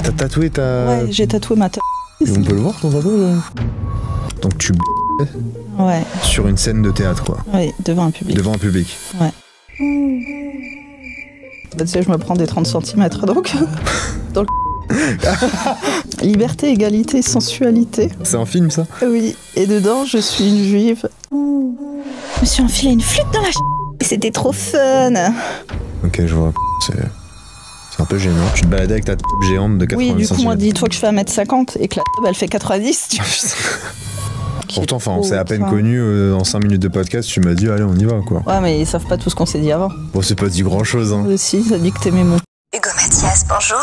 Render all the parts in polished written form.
T'as tatoué ta... Ouais, j'ai tatoué ma On peut le voir ton tatouage? Donc tu ouais. sur une scène de théâtre, quoi. Oui, devant un public. Devant un public. Ouais. Bah, tu sais, je me prends des 30 cm donc. Dans le... Liberté, égalité, sensualité. C'est un film, ça? Oui, et dedans, je suis une juive. Je me suis enfilé une flûte dans la et c'était trop fun. Ok, je vois. C'est un peu gênant. Tu te baladais avec ta tube géante de 80 Oui, du coup, moi, cm. dis-toi que je fais 1m50 et que la tube, elle fait 90. Tu Pourtant, enfin, on s'est à peine connus en 5 minutes de podcast, tu m'as dit, allez, on y va, quoi. Ouais, mais ils savent pas tout ce qu'on s'est dit avant. Bon, c'est pas dit grand-chose, hein. Si, ça dit que t'aimais mon... Hugo Mathias, bonjour.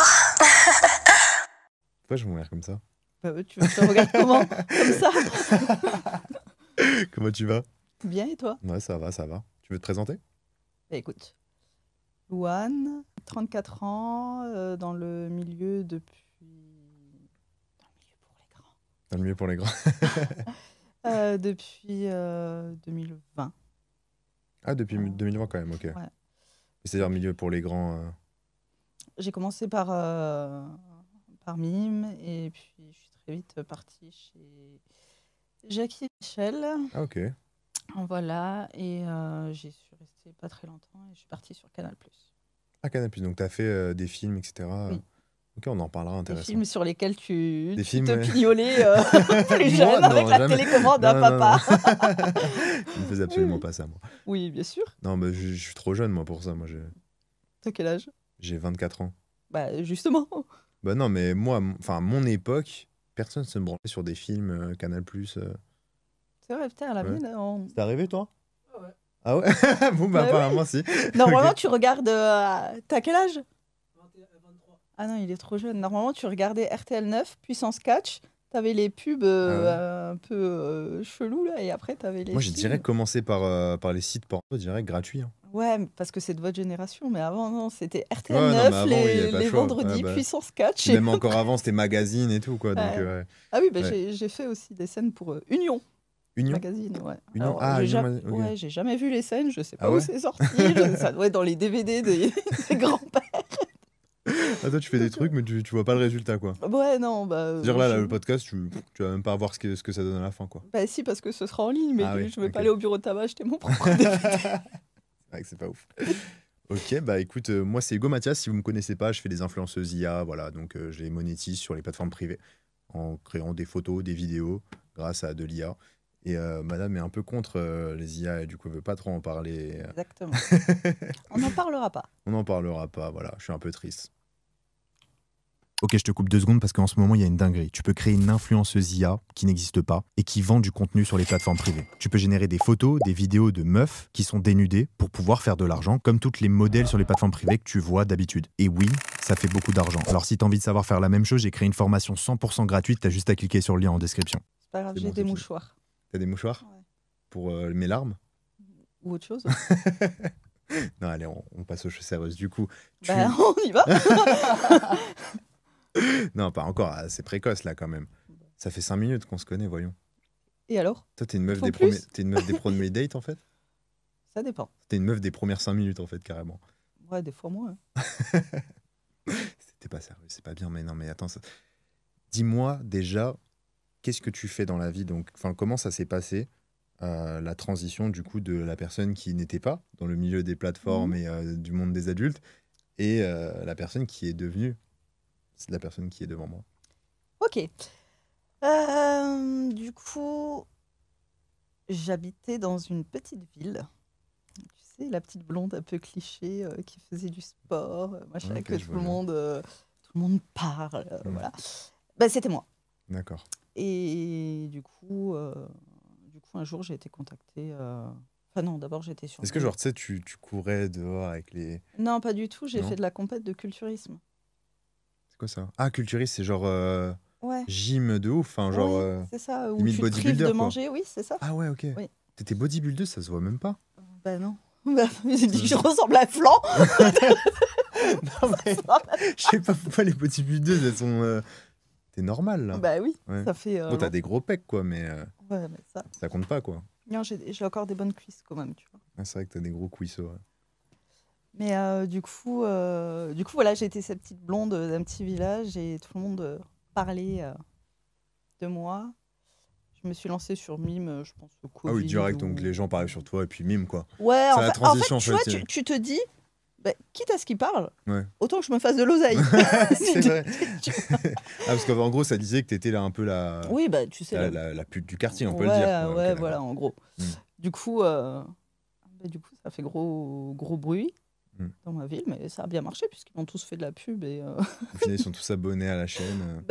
Pourquoi je me regarde comme ça? Bah, tu te regardes comment? Comme ça? Comment tu vas? Bien, et toi? Ouais, ça va, ça va. Tu veux te présenter? Bah, écoute, Louane, 34 ans, dans le milieu depuis... Dans le milieu pour les grands. Depuis 2020. Ah, depuis 2020 quand même, ok. Ouais. C'est-à-dire milieu pour les grands... J'ai commencé par Mime et puis je suis très vite partie chez Jackie et Michel. Ah, ok. Voilà, et j'y suis restée pas très longtemps et je suis partie sur Canal+. Ah, Canal+, donc t'as fait des films, etc. Oui. Ok, on en parlera, Des intéressant. films sur lesquels tu films, te ouais. pignolais plus jeune Moi, non, avec la jamais. télécommande à Non, papa. Je ne faisais absolument pas ça, moi. Oui, bien sûr. Non, mais je suis trop jeune, moi, pour ça. Moi, T'as quel âge? j'ai 24 ans. Bah, justement. Bah non, mais moi, enfin, mon époque, personne se branlait sur des films Canal+. C'est vrai, putain, à la Ouais. mienne, on... C'est arrivé, toi? Ah ouais. Ah ouais? Bon, bah, Bah apparemment, si. Normalement, Ok. tu regardes... T'as quel âge? 23. Ah non, il est trop jeune. Normalement, tu regardais RTL 9, Puissance Catch. T'avais les pubs un peu chelous, là, et après, t'avais les Moi, j'ai films. direct commencé par les sites porno, direct gratuits. Hein. Ouais, parce que c'est de votre génération, mais avant, non, c'était RTL Ouais, non, 9, mais avant, oui, il y avait pas le les choix. vendredis, Ouais, bah. Puissance Catch. Même encore avant, c'était magazine et tout, quoi. Donc, Ouais. ouais. Ah oui, bah, Ouais. j'ai fait aussi des scènes pour Union Union? Magazine, ouais. Union? Alors, Ah, j'ai Union, ok. ouais, j'ai jamais vu les scènes, je sais pas Ah où ouais? c'est sorti, ça doit être dans les DVD des grands-pères. Ah, toi, tu fais des trucs, mais tu vois pas le résultat, quoi. Ouais, non, bah... C'est-à-dire là, le podcast, tu vas même pas voir ce que ça donne à la fin, quoi. Bah si, parce que ce sera en ligne, mais Ah oui, je vais ok. pas aller au bureau de tabac acheter mon propre DVD. C'est vrai que c'est pas ouf. Ok, bah écoute, moi c'est Hugo Mathias, si vous me connaissez pas, je fais des influenceuses IA, voilà, donc je les monétise sur les plateformes privées en créant des photos, des vidéos grâce à de l'IA. Et madame est un peu contre les IA et du coup elle veut pas trop en parler. Exactement. On n'en parlera pas. On n'en parlera pas, voilà, je suis un peu triste. Ok, je te coupe 2 secondes parce qu'en ce moment, il y a une dinguerie. Tu peux créer une influenceuse IA qui n'existe pas et qui vend du contenu sur les plateformes privées. Tu peux générer des photos, des vidéos de meufs qui sont dénudées pour pouvoir faire de l'argent, comme toutes les modèles sur les plateformes privées que tu vois d'habitude. Et oui, ça fait beaucoup d'argent. Alors si tu as envie de savoir faire la même chose, j'ai créé une formation 100% gratuite, tu as juste à cliquer sur le lien en description. C'est pas grave, C'est j'ai bon, des c'est fini. mouchoirs. T'as des mouchoirs Ouais. pour mes larmes? Ou autre chose. Non, allez, on passe aux choses sérieuses. Du coup, Bah, on y va. Non, pas encore, c'est précoce là quand même. Ça fait 5 minutes qu'on se connaît, voyons. Et alors? Toi, t'es une meuf Faut des plus t'es une meuf des premiers dates en fait? Ça dépend. T'es une meuf des premières 5 minutes en fait, carrément. Ouais, des fois moins. C'était pas sérieux, c'est pas bien, mais non, mais attends. Dis-moi déjà, qu'est-ce que tu fais dans la vie? Donc, enfin, comment ça s'est passé la transition du coup de la personne qui n'était pas dans le milieu des plateformes et du monde des adultes et la personne qui est devenue, c'est la personne qui est devant moi. Ok. Du coup, j'habitais dans une petite ville. Tu sais, la petite blonde un peu cliché qui faisait du sport, machin, Ok, que je tout vois le monde parle. Voilà. Bah, c'était moi. D'accord. Et du coup, un jour, j'ai été contactée. Enfin, non, d'abord, j'étais sur. Est-ce que genre, tu sais, tu courais dehors avec les... Non, pas du tout. J'ai Non. fait de la compète de culturisme. C'est quoi ça? Ah, culturiste, c'est genre Ouais. gym de ouf, enfin genre... Oui, c'est ça. Où limite tu te prives bodybuilder, de quoi. manger, oui, c'est ça. Ah ouais, ok. Oui. T'étais bodybuilder, ça se voit même pas. Bah non. Bah, j'ai dit que je ressemble à Flan. Non mais, je sais pas pourquoi les bodybuilders, elles sont... T'es normal, là. Bah oui, Ouais. ça fait. Bon, t'as des gros pecs, quoi, mais Ouais, mais ça. ça compte pas, quoi. Non, j'ai encore des bonnes cuisses quand même, tu vois. Ah, c'est vrai que t'as des gros cuisseaux. Ouais. Mais voilà, j'ai été cette petite blonde d'un petit village et tout le monde parlait de moi. Je me suis lancée sur Mime, je pense, au Ah oui, Covid. direct, donc les gens parlaient sur toi et puis mime, quoi. Ouais, C'est en la fait, transition, en tu vois, fait. tu te dis, bah, quitte à ce qu'ils parlent, Ouais. autant que je me fasse de l'oseille. C'est vrai. Ah, parce qu'en gros, ça disait que t'étais là un peu Oui, bah, tu sais. la pute du quartier, on peut le Ouais, dire, quoi. Ok, ouais, d'accord. voilà, en gros. Hmm. Du coup, ça fait gros bruit Hmm. dans ma ville, mais ça a bien marché puisqu'ils ont tous fait de la pub. Et, Au final, ils sont tous abonnés à la chaîne.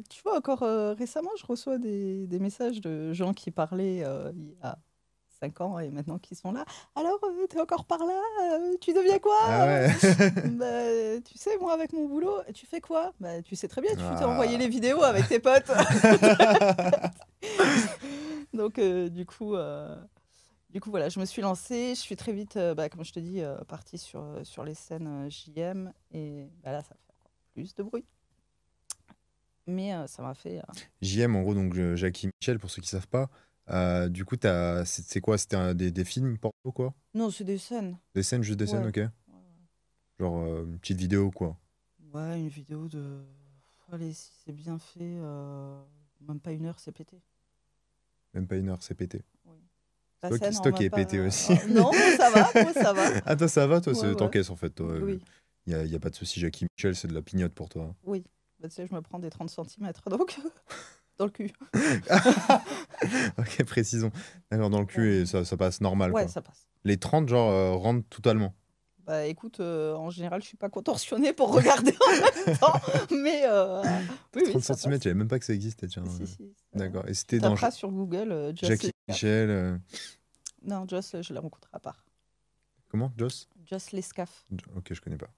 tu vois, encore récemment, je reçois des messages de gens qui parlaient il y a 5 ans et maintenant qui sont là. Alors, t'es encore par là tu deviens quoi Ah ouais. Tu sais, moi, avec mon boulot, tu fais quoi tu sais très bien, tu t'es Ah. envoyé les vidéos avec tes potes. Donc, du coup, voilà, je me suis lancée. Je suis très vite, comme je te dis, partie sur les scènes JM. Et là, ça fait encore plus de bruit. Mais ça m'a fait. JM, en gros, donc Jackie Michel, pour ceux qui savent pas. Du coup, c'est quoi? C'était des films porno, quoi? Non, c'est des scènes. Des scènes, juste des scènes, Ouais. ok. Ouais, Genre une petite vidéo, quoi. ouais, une vidéo de. Allez, si c'est bien fait, même pas 1 heure, c'est pété. Même pas 1 heure, c'est pété. Oui. C'est La toi, scène, c'est on toi va qui es pas. pété aussi. Non, moi ça va, moi ça va. Ah, toi, ça va, toi, Ouais, ouais. t'encaisses, en fait. Toi. Oui, Y a pas de souci, Jackie Michel, c'est de la pignotte pour toi. oui. Tu sais, je me prends des 30 centimètres, donc dans le cul. Ok, précisons. D'accord, dans le cul, et ça passe normal, Ouais, quoi. ça passe. Les 30, genre, rentrent totalement. Bah écoute, en général, je suis pas contorsionnée pour regarder en même temps, mais oui, 30 ça cm, je passe. savais même pas que ça existait, tiens. Si, ça D'accord. Et Tu c'était dans taperas sur Google Joss Jackie Lescaff. Michel. Non, Joss, je l'ai rencontré à part. Comment? Joss? Joss Lescaff. Ok, je connais pas.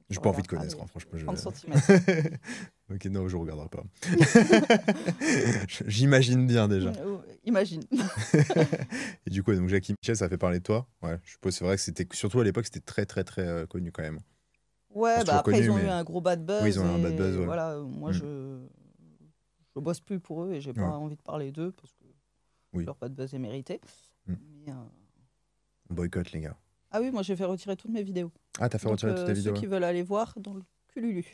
Tu J'ai pas envie de regarderas connaître, les hein, franchement. 30 centimètres. Ok, non, je regarderai pas. J'imagine bien déjà. Imagine. Et du coup, donc Jackie Michel, ça fait parler de toi. Ouais, je suppose, c'est vrai que c'était, surtout à l'époque, c'était très, très, très connu quand même. Ouais, C'est toujours après, connu, ils ont eu mais un gros bad buzz. oui, ils ont un bad et buzz, ouais. voilà, moi, Mm. je bosse plus pour eux et j'ai pas Ouais. envie de parler d'eux parce que Oui. leur bad buzz est mérité. Mm. Mais, On boycotte, les gars. ah oui, moi, j'ai fait retirer toutes mes vidéos. Ah, t'as fait Donc, retirer toutes tes ceux vidéos, qui veulent aller voir dans le cululu.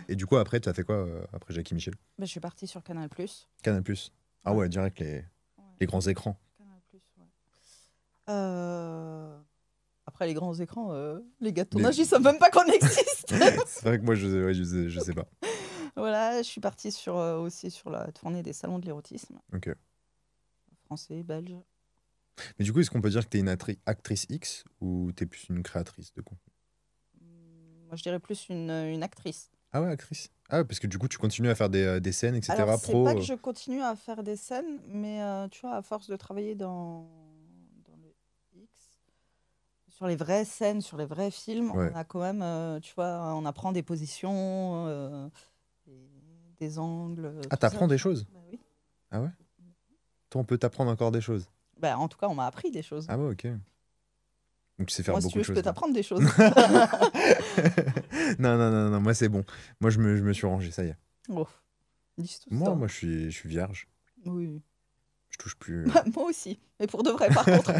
Et du coup, après, t'as fait quoi après Jackie Michel? Je suis partie sur Canal+. Canal+. Ah Ouais. ouais, direct, les grands écrans. Canal+, ouais. Après, les grands écrans, les gars de ton Les- âge, ils savent même pas qu'on existe. C'est vrai que moi, je sais pas. Voilà, je suis partie aussi sur la tournée des salons de l'érotisme. Ok. Français, belge. Mais du coup, est-ce qu'on peut dire que t'es une actrice X ou t'es plus une créatrice de contenu? Moi, je dirais plus une actrice. Ah ouais, actrice. Ah ouais, parce que du coup, tu continues à faire des scènes, etc. Alors, c'est pro. pas que je continue à faire des scènes, mais tu vois, à force de travailler dans le X, sur les vraies scènes, sur les vrais films, Ouais. on a quand même, tu vois, on apprend des positions, des angles. Ah, tout ça, t'apprends des tu vois. choses? Bah oui. Ah ouais? Toi, on peut t'apprendre encore des choses. Bah, en tout cas, on m'a appris des choses. Ah ouais, ok. Donc tu sais faire Moi, si beaucoup tu veux, de je choses. peux t'apprendre des choses. Non, moi c'est bon. Moi je me suis rangé, ça y est. Oh, ils disent tout Moi, ça. moi je suis vierge. Oui. Je touche plus. Moi aussi, mais pour de vrai, par contre.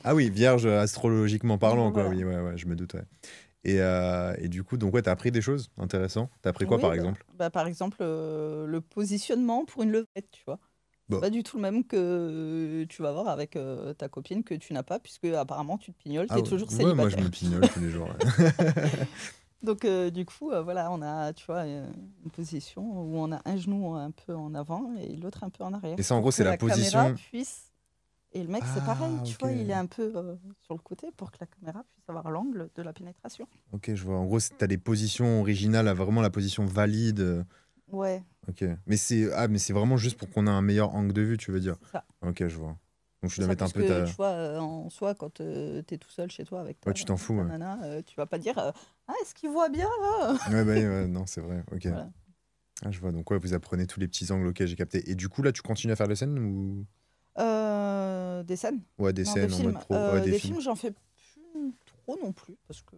Ah oui, vierge astrologiquement parlant, quoi. Voilà. Oui, ouais, je me doute, ouais. Et du coup, donc ouais, t'as appris des choses intéressantes. T'as appris quoi, Oui, par exemple? par exemple, le positionnement pour une levette, tu vois. C'est Bon. pas du tout le même que tu vas voir avec ta copine que tu n'as pas, puisque apparemment tu te pignoles, Ah t'es ouais, toujours ouais, moi je célibataire. me pignole tous les jours. Ouais. Donc du coup, voilà, on a, tu vois, une position où on a un genou un peu en avant et l'autre un peu en arrière. Et ça, en pour gros, que c'est la caméra position. puisse. Et le mec, c'est pareil, Ah, tu ok. vois, il est un peu sur le côté pour que la caméra puisse avoir l'angle de la pénétration. Ok, je vois. En gros, t'as des positions originales, vraiment la position valide. Ouais, Ok. Mais c'est vraiment juste pour qu'on ait un meilleur angle de vue, tu veux dire. c'est ça. Ok, je vois. Donc tu C'est dois ça, mettre un puisque peu ta. tu vois, en soi, quand tu es tout seul chez toi avec Ouais, tu t'en fous, ta ouais. nana, tu vas pas dire Ah, est-ce qu'il voit bien là Ouais, bah, ouais, non, c'est vrai. Ok. Voilà. Ah, je vois. Donc, ouais, vous apprenez tous les petits angles, ok, j'ai capté. Et du coup, là, tu continues à faire des scènes ou. Des scènes? Ouais, des Non, scènes des en mode films. pro. Ouais, des Des films. films, j'en fais plus trop non plus, parce que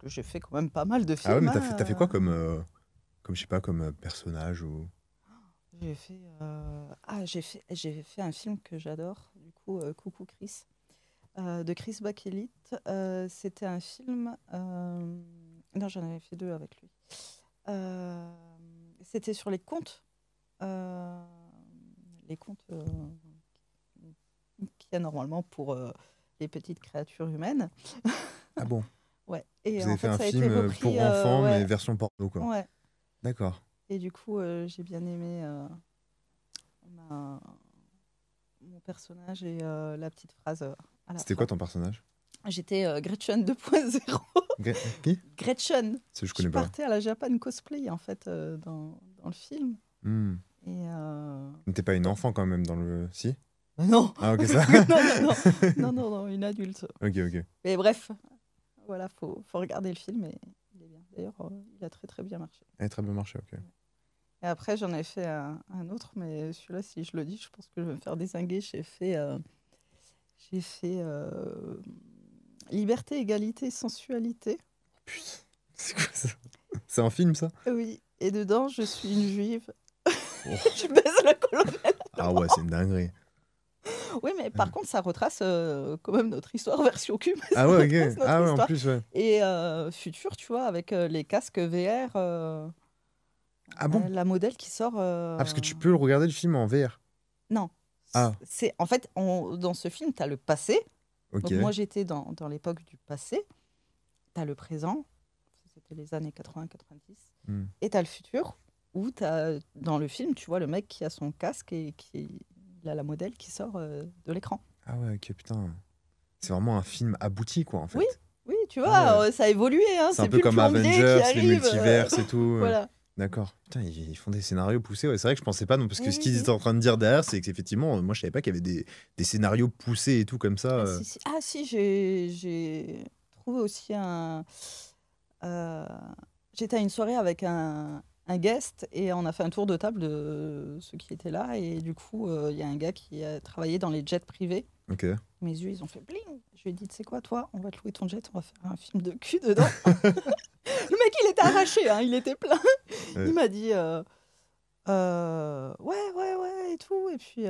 j'ai fait quand même pas mal de Ah ouais, films. mais t'as fait quoi comme, je sais pas, comme personnage ou. J'ai fait un film que j'adore, du coup, Coucou Chris. de Chris Bakelite. C'était un film. Non, j'en avais fait deux avec lui. Euh, C'était sur euh, les contes qu'il y a normalement pour les petites créatures humaines. Ah bon? Ouais. Et Vous en avez fait fait, un ça a été film repris. pour enfants, mais Ouais, version porno, quoi. ouais. D'accord. Et du coup, j'ai bien aimé ma- mon personnage et la petite phrase à la C'était quoi fin. ton personnage? J'étais Gretchen 2.0. Qui? Gretchen. Je Je connais pas. partais à la Japan cosplay en fait dans le film. Hmm. Et Mais t'es pas une bon. enfant quand même dans le... Si? Non. Ah ok, ça. Non, une adulte. Ok. Mais bref, voilà, faut regarder le film et il est bien. D'ailleurs, il a très très bien marché. Elle a très bien marché, ok. Et après, j'en ai fait un autre, mais celui-là, si je le dis, je pense que je vais me faire dézinguer. J'ai fait Liberté, égalité, sensualité. Putain, c'est quoi ça? C'est un film, ça? Oui, et dedans, je suis une juive. Oh. Je baise la colonne. Ah ouais, c'est une dinguerie. Oui, mais par contre, ça retrace quand même notre histoire version cul. Mais Ah ça ouais, retrace ok. notre Ah ouais, en histoire. plus, ouais. Et futur, tu vois, avec les casques VR, Ah bon? la modèle qui sort. Ah, parce que tu peux le regarder le film en VR. Non. Ah, C'est en fait, dans ce film, tu as le passé. ok. Donc moi, j'étais dans l'époque du passé. Tu as le présent. C'était les années 80-90. Hmm. Et tu as le futur, où dans le film, tu vois le mec qui a son casque et il a la modèle qui sort de l'écran. Ah ouais, ok, putain. C'est vraiment un film abouti, quoi, en fait. Oui, oui, tu vois, Ah ouais. ça a évolué. Hein, C'est un c'est peu plus le comme plombier qui Avengers, les arrive. multiverses et tout. Voilà. D'accord. Putain, ils font des scénarios poussés. Ouais, c'est vrai que je pensais pas, non, parce que Oui, ce oui, qu'ils oui. étaient en train de dire derrière, c'est qu'effectivement, moi, je savais pas qu'il y avait des scénarios poussés et tout comme ça. Ah, si, si. Ah, si, j'ai trouvé aussi un. euh, J'étais à une soirée avec un guest et on a fait un tour de table de ceux qui étaient là. Et du coup, il y a un gars qui a travaillé dans les jets privés. Ok. Mes yeux, ils ont fait bling. Je lui ai dit, tu sais quoi, toi, on va te louer ton jet, on va faire un film de cul dedans. Le mec, il était arraché, hein, il était plein. Ouais. Il m'a dit, ouais, et tout. Et puis,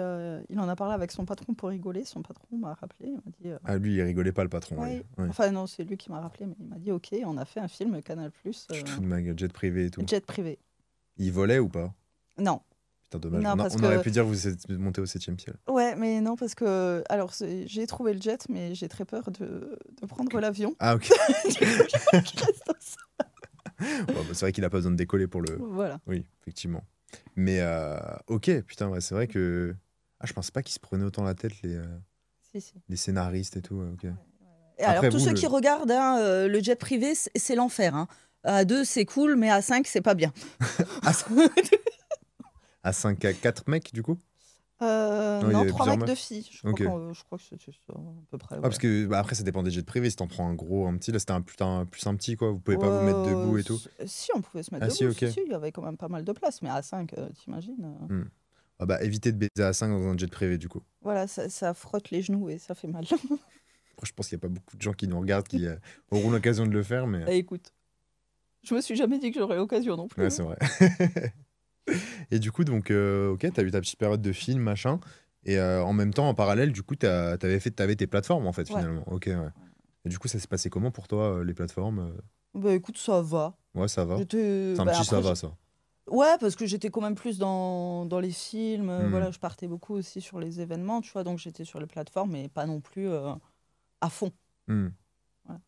il en a parlé avec son patron pour rigoler. Son patron m'a rappelé, il m'a dit, Ah, lui, il rigolait pas, le patron. ouais. Ouais. Enfin, non, c'est lui qui m'a rappelé, mais il m'a dit, ok, on a fait un film Canal+, Tu te fous de ma gueule, jet privé et tout. jet privé. Il volait ou pas? Non, Putain, dommage. non, parce On aurait que... pu dire que vous êtes monté au 7e ciel. Ouais, mais non, parce que... Alors, j'ai trouvé le jet, mais j'ai très peur de prendre l'avion. Ah, ok. Du coup, je reste dans ça. Bon, bah, c'est vrai qu'il a pas besoin de décoller pour le. Voilà. Oui, effectivement. Mais ok, putain, ouais, c'est vrai que. Ah, je pensais pas qu'ils se prenaient autant la tête, Si. les scénaristes et tout. Ok. Et Après, alors, tous vous, ceux qui regardent hein, le jet privé, c'est l'enfer. Hein. À 2, c'est cool, mais à 5, c'est pas bien. À 5 à 4 mecs, du coup? Non, il y Non, avait 3 plusieurs mecs, meufs. 2 filles. Ok. Je crois que c'est ça, à peu près. Ah, Ouais. parce que bah, après, ça dépend des jets privés. Si t'en prends un gros, un petit, là, c'était plus un petit, quoi. Vous pouvez pas vous mettre debout et tout. Si, on pouvait se mettre Ah, debout. si, ok. Si, il y avait quand même pas mal de place. Mais à 5, t'imagines Ah, bah, évitez de baiser à 5 dans un jet privé, du coup. Voilà, ça frotte les genoux et ça fait mal. Après, je pense qu'il y a pas beaucoup de gens qui nous regardent qui auront l'occasion de le faire, mais. Écoute, je me suis jamais dit que j'aurais l'occasion non plus. Ouais, c'est vrai. Et du coup, donc, ok, t'as eu ta petite période de film, machin. Et en même temps, en parallèle, du coup, t'avais tes plateformes, en fait, Ouais. finalement. Ok, ouais. Et du coup, ça s'est passé comment pour toi, les plateformes? Bah écoute, ça va. Ouais, ça va. J'étais... C'est un bah, petit ça après, va, ça. Ouais, parce que j'étais quand même plus dans les films. Hmm. Voilà, je partais beaucoup aussi sur les événements, tu vois. Donc j'étais sur les plateformes, mais pas non plus à fond. Hmm. Voilà.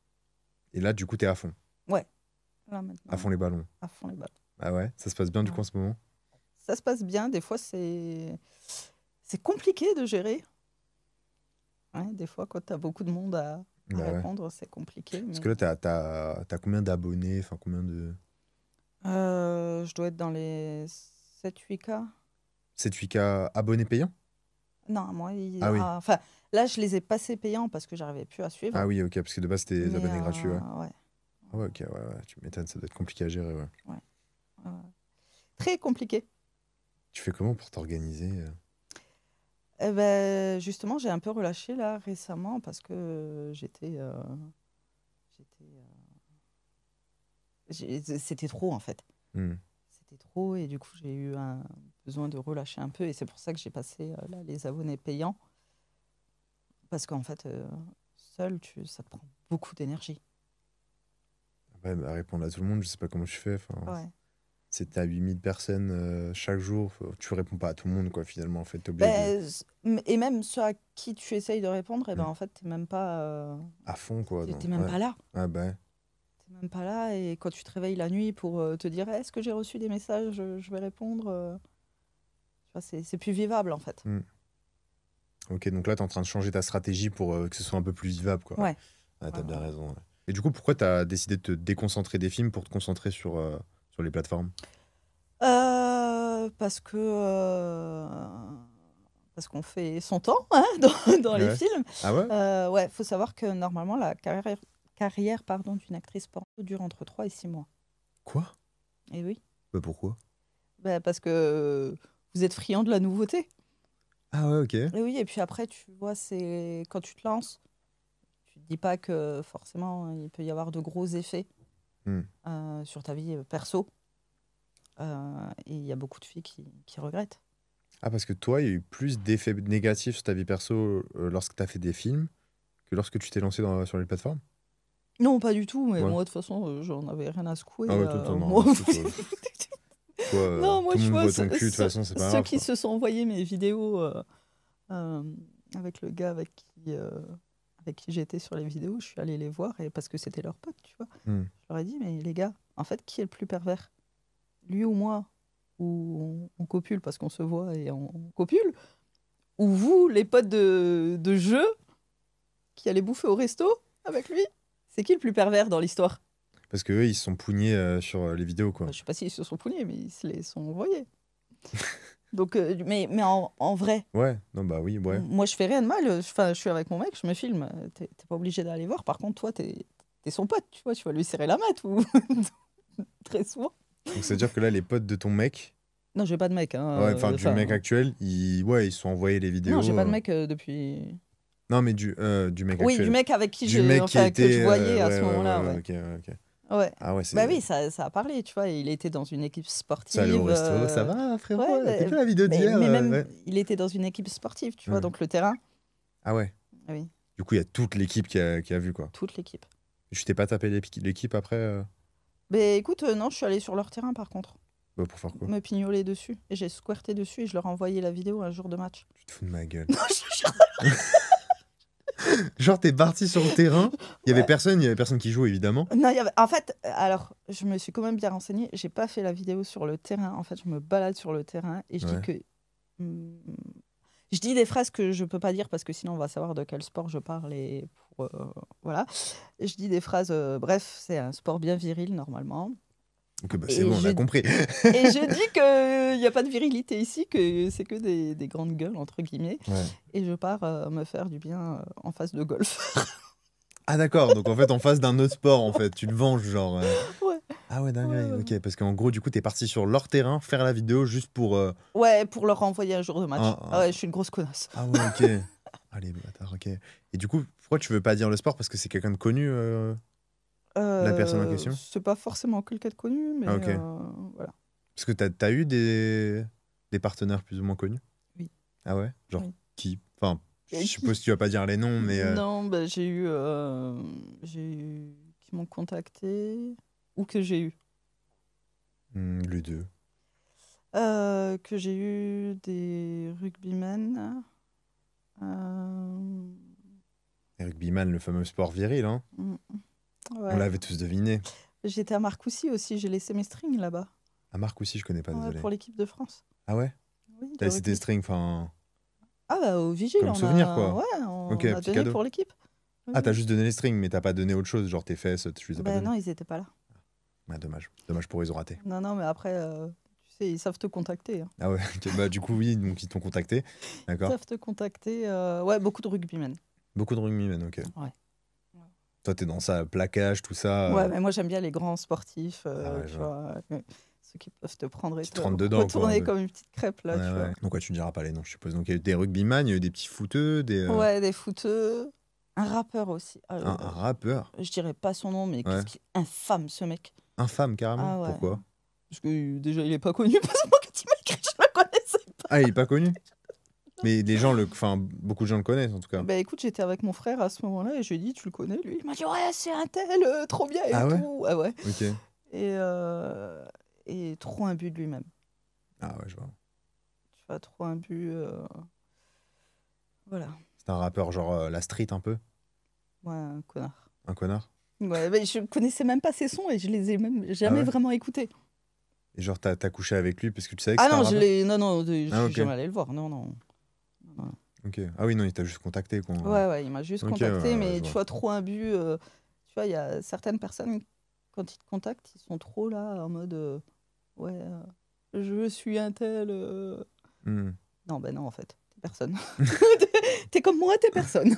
Et là, du coup, t'es à fond. Là, maintenant, À fond les ballons. à fond les balles. Ah ouais, ça se passe bien, du Ouais. coup, en ce moment? Ça se passe bien. Des fois, c'est compliqué de gérer. Ouais, des fois, quand tu as beaucoup de monde à Bah ouais. répondre, c'est compliqué. Parce Mais... que là, t'as combien d'abonnés? Enfin, combien de. je dois être dans les 7-8K. 7-8K abonnés payants? Non, moi, Ah oui. enfin, là, je les ai passés payants parce que j'arrivais plus à suivre. Ah oui, ok, parce que de base, c'était des Mais, abonnés gratuits, ouais. ouais. Ah ouais, ok, ouais, tu m'étonnes, ça doit être compliqué à gérer, ouais. Ouais. Très compliqué. Tu fais comment pour t'organiser? Eh ben, justement, j'ai un peu relâché là récemment parce que c'était trop en fait. Hmm. C'était trop et du coup, j'ai eu un besoin de relâcher un peu et c'est pour ça que j'ai passé là, les abonnés payants parce qu'en fait, seul, ça te prend beaucoup d'énergie. Ouais, bah, répondre à tout le monde, je sais pas comment tu fais. Enfin, Ouais. c'est à 8000 personnes chaque jour. Tu réponds pas à tout le monde, quoi, finalement. En fait, t'es obligé de... Ben, et même ceux à qui tu essayes de répondre, et ben, Mm. en fait, t'es même pas, À fond, quoi. t'es Donc, t'es même ouais. pas là. Ouais, bah, ouais. T'es même pas là. Et quand tu te réveilles la nuit pour te dire est-ce que j'ai reçu des messages, je vais répondre. Tu vois, c'est plus vivable, en fait. Ok, donc là, t'es en train de changer ta stratégie pour que ce soit un peu plus vivable, quoi. Ouais. Ah, t'as Ouais, bien ouais. raison. Ouais. Et du coup, pourquoi t'as décidé de te déconcentrer des films pour te concentrer sur les plateformes? Parce que parce qu'on fait son temps hein, dans les Ouais. films. Ah ouais? Ouais, faut savoir que normalement la carrière pardon, d'une actrice porno dure entre 3 et 6 mois. Quoi? Et oui, Bah, pourquoi? bah, parce que vous êtes friand de la nouveauté. Ah ouais, ok. Et oui, et puis après, tu vois, c'est quand tu te lances, tu te dis pas que forcément il peut y avoir de gros effets Hmm. sur ta vie perso. Et il y a beaucoup de filles qui regrettent. Ah, parce que toi, il y a eu plus d'effets négatifs sur ta vie perso lorsque t'as fait des films que lorsque tu t'es lancé sur les plateformes? Non, pas du tout, mais Ouais. moi, de toute façon, j'en avais rien à secouer. Ah ouais, toi, t'en as Moi... rien à foutre, ouais. Toi, Non, moi, tout le tu monde vois, voit ton cul, de toute façon, c'est pas ceux grave, qui quoi. se sont envoyés mes vidéos euh, avec le gars avec qui j'étais sur les vidéos, je suis allée les voir et parce que c'était leur pote, tu vois. Hmm. Je leur ai dit, mais les gars, en fait, qui est le plus pervers? Lui ou moi? Ou on copule parce qu'on se voit et on copule? Ou vous, les potes de jeu, qui allaient bouffer au resto avec lui? C'est qui le plus pervers dans l'histoire? Parce qu'eux, ils se sont pougnés sur les vidéos, quoi. Je sais pas s'ils se sont pougnés, mais ils se les sont envoyés. Donc, mais en vrai, Ouais, non, bah oui, ouais. moi je fais rien de mal. Enfin, je suis avec mon mec, je me filme. T'es pas obligé d'aller voir. Par contre, toi, t'es son pote, tu vois, tu vas lui serrer la main ou très souvent. Donc, c'est-à-dire que là, les potes de ton mec, Non, j'ai pas de mec. Hein, ouais, enfin, du mec actuel, ouais, ils se sont envoyés les vidéos. non, j'ai pas de mec depuis. Non, mais du mec Oui, du actuel. mec avec qui Du mec qui enfin, que je était. voyais à Ouais, ce ouais, moment-là. ouais, Ouais. ok, ouais, ok. Ouais. Ah ouais, Bah oui, ça a parlé, tu vois. Il était dans une équipe Ça allait au sportive. resto, ça va, frérot? Ouais, T'as vu la vidéo mais, d'hier? mais même, Ouais. il était dans une équipe sportive, tu vois. Ouais. Donc le terrain, Ah ouais. oui, Du coup, il y a toute l'équipe qui a vu, quoi. toute l'équipe. Tu t'es pas tapé l'équipe après Mais écoute, non, je suis allée sur leur terrain par contre, Bah, pour faire quoi? me pignoler dessus. Et j'ai squirté dessus et je leur ai envoyé la vidéo un jour de match. Tu te fous de ma gueule. Non, je te jure. Genre, t'es parti sur le terrain, il y Ouais. avait personne qui jouait, évidemment. Non, en fait, alors, je me suis quand même bien renseignée. J'ai pas fait la vidéo sur le terrain. En fait, je me balade sur le terrain et je Ouais. dis que. Je dis des phrases que je peux pas dire parce que sinon on va savoir de quel sport je parle et voilà. Je dis des phrases. Bref, c'est un sport bien viril normalement. Donc, bah, c'est Et bon, on a compris. et je dis qu'il n'y a pas de virilité ici, que c'est que des grandes gueules, entre guillemets. Ouais. Et je pars me faire du bien en face de golf. Ah d'accord, donc en fait en face d'un autre sport en fait, tu te venges genre. Ouais. Ah ouais dingue, Ouais. ok, parce qu'en gros du coup t'es parti sur leur terrain faire la vidéo juste pour. Ouais, pour leur envoyer un jour de match. Ah, Ah ouais, je suis une grosse connasse. Ah ouais ok. Allez bâtard ok. Et du coup pourquoi tu veux pas dire le sport parce que c'est quelqu'un de connu la personne en question? C'est pas forcément quelqu'un de connu, mais Ah, ok. voilà. Parce que t'as eu des partenaires plus ou moins connus? Oui. Ah ouais? Genre Oui. qui? Enfin, je Et suppose que tu vas pas dire les noms mais. Non, bah, j'ai eu qui m'ont contacté ou que j'ai eu. Les deux. Que j'ai eu des rugbymen. Les rugbyman, le fameux sport viril, hein? Ouais. On l'avait tous deviné. J'étais à Marcoussis aussi, j'ai laissé mes strings là-bas. À Marc aussi, je connais pas, Ouais, désolé. pour l'équipe de France. Ah ouais? Oui, T'as de laissé tes rugby. strings, enfin. Ah bah au vigile, Comme on souvenir, a... quoi. Ouais, on Ok, a petit donné cadeau. pour l'équipe. Oui, Ah, t'as oui. juste donné les strings, mais t'as pas donné autre chose, genre tes fesses, tu les as pas Bah donné. non, ils étaient pas là. Ah, dommage. Dommage pour eux, ils ont raté. Non, non, mais après, tu sais, ils savent te contacter. Hein. Ah ouais, ok, bah du coup, oui, donc ils t'ont contacté. Ils D'accord. savent te contacter. Ouais, beaucoup de rugbymen. Beaucoup de rugbymen, ok. Ouais. Toi, t'es dans ça, plaquage, tout ça. Ouais, mais moi j'aime bien les grands sportifs, Ah ouais, je tu vois, ceux qui peuvent te prendre et Qui te te rentrent dedans, quoi, un retourner peu. comme une petite crêpe là, Ouais, tu ouais. Donc, ouais, tu ne diras pas les noms, je suppose. Donc, il y a eu des rugbyman, il y a eu des petits footeux, vois. Ouais, des footeux, un rappeur aussi. un rappeur. Je dirais pas son nom, mais Ouais. qu'est-ce qui est infâme ce mec. Infâme, carrément. Ah ouais. Pourquoi? Parce que déjà il est pas connu, parce que moi quand il m'a écrit je le connaissais pas. Ah, il est pas connu? Mais les gens, enfin, beaucoup de gens le connaissent en tout cas. Bah écoute, j'étais avec mon frère à ce moment-là et je lui ai dit, tu le connais, lui? Il m'a dit, ouais, c'est un tel, trop bien et Ah ouais? tout. Ah ouais. Ok. Et trop imbu de lui-même. Ah ouais, je vois. Tu vois, trop imbu. Voilà. C'est un rappeur genre la street un peu? Ouais, un connard. Un connard? Ouais, mais je connaissais même pas ses sons et je les ai même jamais ouais vraiment écoutés. Et genre, t'as couché avec lui parce que tu savais que Ah c'était un non, rappeur? non, je Ah, suis ok. jamais allé le voir. Non, non. Non. Ok. Ah oui, non, il t'a juste contacté, quoi. Ouais, il m'a juste Ok, contacté, ouais, mais je tu vois. vois, trop imbu. Tu vois, il y a certaines personnes, quand ils te contactent, ils sont trop là, en mode ouais, je suis un tel. Hmm. Non, ben non, en fait, t'es personne. T'es comme moi, t'es personne.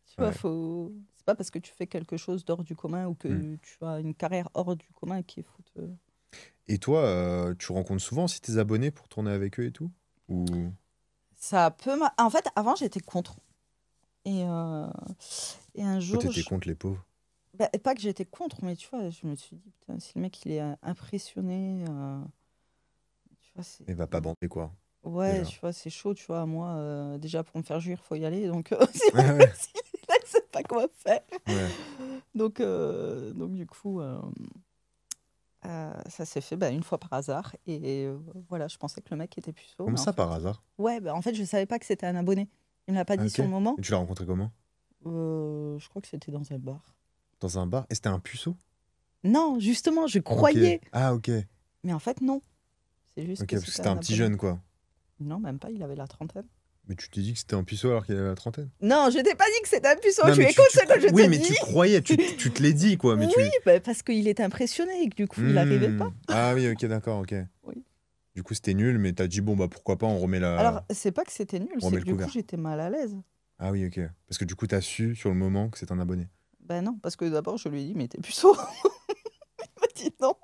Tu vois, Ouais. c'est pas parce que tu fais quelque chose d'hors du commun ou que Hmm. tu as une carrière hors du commun qu'il faut te. Et toi, tu rencontres souvent aussi tes abonnés pour tourner avec eux et tout? Ou... Ça peut. En fait, avant, j'étais contre. Et, un Toi, jour, t'étais contre les pauvres? bah, pas que j'étais contre, mais tu vois, je me suis dit, putain, si le mec il est impressionné, tu vois, c'est. Il va pas bander, quoi. Ouais, Déjà. tu vois, c'est chaud, tu vois. Moi, déjà, pour me faire jouir, faut y aller. Donc, si Ouais, le ouais. mec, il sait pas quoi faire. Ouais. Donc, du coup, ça s'est fait une fois par hasard. Et voilà, je pensais que le mec était puceau. Comme Mais en ça, fait, par hasard? ouais, en fait, je savais pas que c'était un abonné. Il me l'a pas Ah, dit ok. sur le moment. Et tu l'as rencontré comment? Je crois que c'était dans un bar. Dans un bar? Et c'était un puceau? Non, justement, je Ok. croyais. Ah, ok. Mais en fait, non. C'est juste Ok, que parce que c'était c'était un petit abonné. jeune, quoi. Non, même pas, il avait la trentaine. Mais tu t'es dit que c'était un puceau alors qu'il avait la trentaine? Non, je t'ai pas dit que c'était un puceau. Non, Tu mais écoutes ce que je oui, te mais dis. tu croyais, tu te l'es dit, quoi. Mais Oui, parce qu'il était impressionné et que du coup, il n'arrivait pas. Ah oui, ok, d'accord, ok. Oui. Du coup, c'était nul, mais t'as dit, bon, bah pourquoi pas, on remet la... Alors, c'est pas que c'était nul, on c'est remet que le du coup, couvert. j'étais mal à l'aise. Ah oui, ok. Parce que du coup, t'as su sur le moment que c'est un abonné. Ben non, parce que d'abord, je lui ai dit, mais t'es puceau. Il m'a dit non.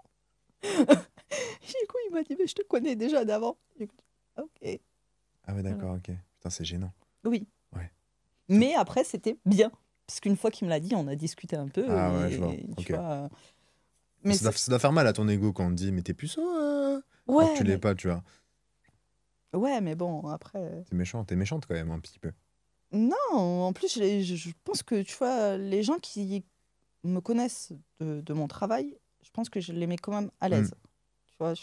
Du coup, il m'a dit, mais je te connais déjà d'avant. Du coup, ok. Ah ouais, d'accord, ok. Putain, c'est gênant. Oui. Ouais. Mais après, c'était bien. Parce qu'une fois qu'il me l'a dit, on a discuté un peu. Ah et, ouais, je vois. tu Ok. vois, mais Ça doit faire mal à ton ego quand on te dit, mais t'es puceau alors que ouais, tu l'es pas, tu vois. ouais, mais bon, après. T'es méchante quand même, un petit peu. Non, en plus, je pense que, tu vois, les gens qui me connaissent de mon travail, je pense que je les mets quand même à l'aise. Tu vois,